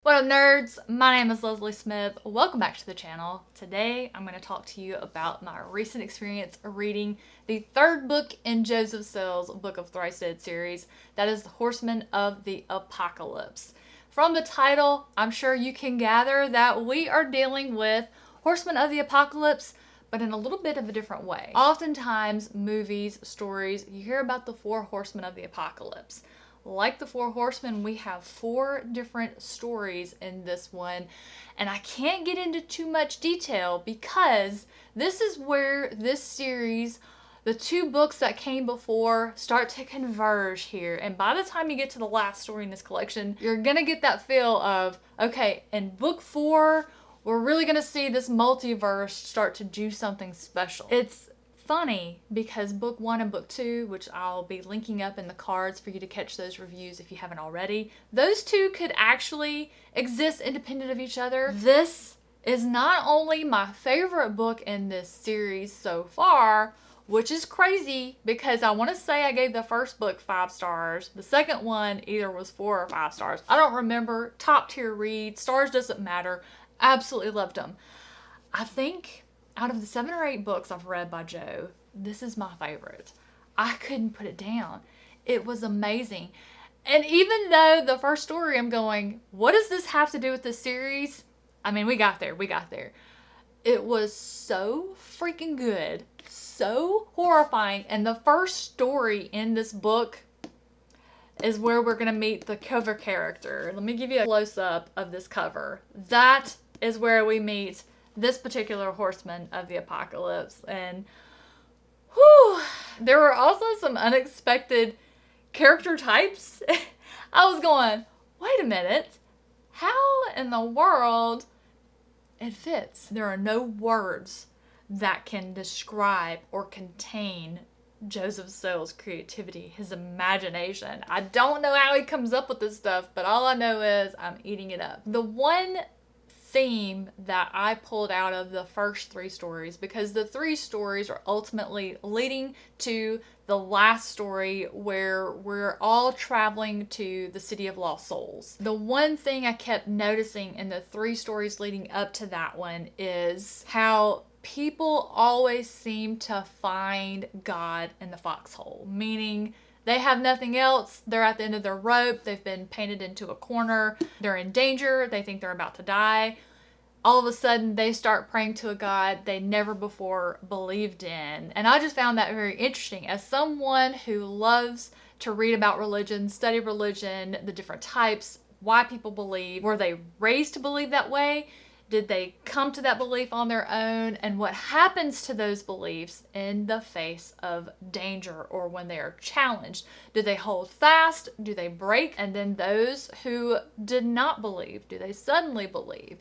What up, nerds? My name is Leslie Smith. Welcome back to the channel. Today I'm going to talk to you about my recent experience reading the third book in Joseph Sells' Book of Thrice Dead series. That is the Horsemen of the Apocalypse. From the title, I'm sure you can gather that we are dealing with Horsemen of the Apocalypse, but in a little bit of a different way. Oftentimes, movies, stories, you hear about the four horsemen of the apocalypse. Like the four horsemen, we have four different stories in this one, and I can't get into too much detail because this is where this series, the two books that came before, start to converge here. And by the time you get to the last story in this collection, you're gonna get that feel of, okay, in book 4, we're really gonna see this multiverse start to do something special. It's funny because book 1 and book 2, which I'll be linking up in the cards for you to catch those reviews if you haven't already, those two could actually exist independent of each other. This is not only my favorite book in this series so far, which is crazy because I want to say I gave the first book 5 stars. The second one either was 4 or 5 stars. I don't remember. Top tier read. Stars doesn't matter. Absolutely loved them. I think out of the 7 or 8 books I've read by Joe, this is my favorite. I couldn't put it down. It was amazing. And even though the first story I'm going, what does this have to do with this series? I mean, we got there. It was so freaking good. So horrifying. And the first story in this book is where we're going to meet the cover character. Let me give you a close-up of this cover. That is where we meet this particular horseman of the apocalypse. And whew, there were also some unexpected character types. I was going, wait a minute, how in the world it fits? There are no words that can describe or contain Joseph Sells' creativity, his imagination. I don't know how he comes up with this stuff, but all I know is I'm eating it up. The one theme that I pulled out of the first 3 stories, because the 3 stories are ultimately leading to the last story where we're all traveling to the city of lost souls. The one thing I kept noticing in the 3 stories leading up to that one is how people always seem to find God in the foxhole, meaning they have nothing else. They're at the end of their rope. They've been painted into a corner. They're in danger. They think they're about to die. All of a sudden, they start praying to a God they never before believed in. And I just found that very interesting. As someone who loves to read about religion, study religion, the different types, why people believe, were they raised to believe that way? Did they come to that belief on their own? And what happens to those beliefs in the face of danger or when they are challenged? Do they hold fast? Do they break? And then those who did not believe, do they suddenly believe?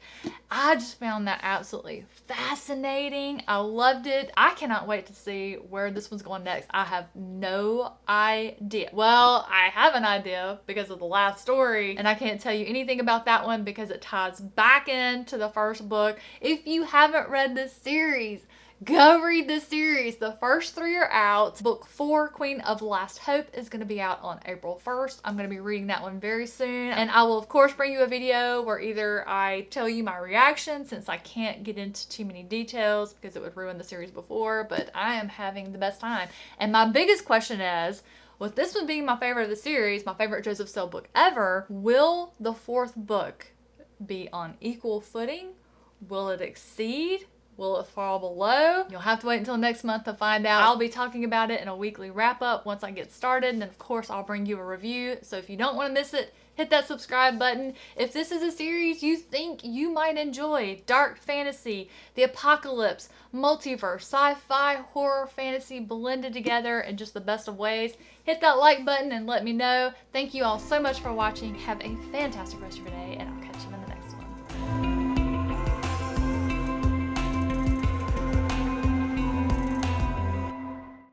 I just found that absolutely fascinating. I loved it. I cannot wait to see where this one's going next. I have no idea. Well, I have an idea because of the last story, and I can't tell you anything about that one because it ties back into the first book. If you haven't read this series, go read this series. The first 3 are out. Book 4, Queen of Last Hope, is going to be out on April 1st. I'm going to be reading that one very soon. And I will, of course, bring you a video where either I tell you my reaction, since I can't get into too many details because it would ruin the series before, but I am having the best time. And my biggest question is, with this one being my favorite of the series, my favorite Joseph Sells book ever, will the 4th book be on equal footing? Will it exceed? Will it fall below? You'll have to wait until next month to find out. I'll be talking about it in a weekly wrap-up once I get started, and then of course I'll bring you a review. So if you don't want to miss it, hit that subscribe button. If this is a series you think you might enjoy, dark fantasy, the apocalypse, multiverse, sci-fi, horror, fantasy blended together in just the best of ways, hit that like button and let me know. Thank you all so much for watching. Have a fantastic rest of your day, and I'll catch you in the next one.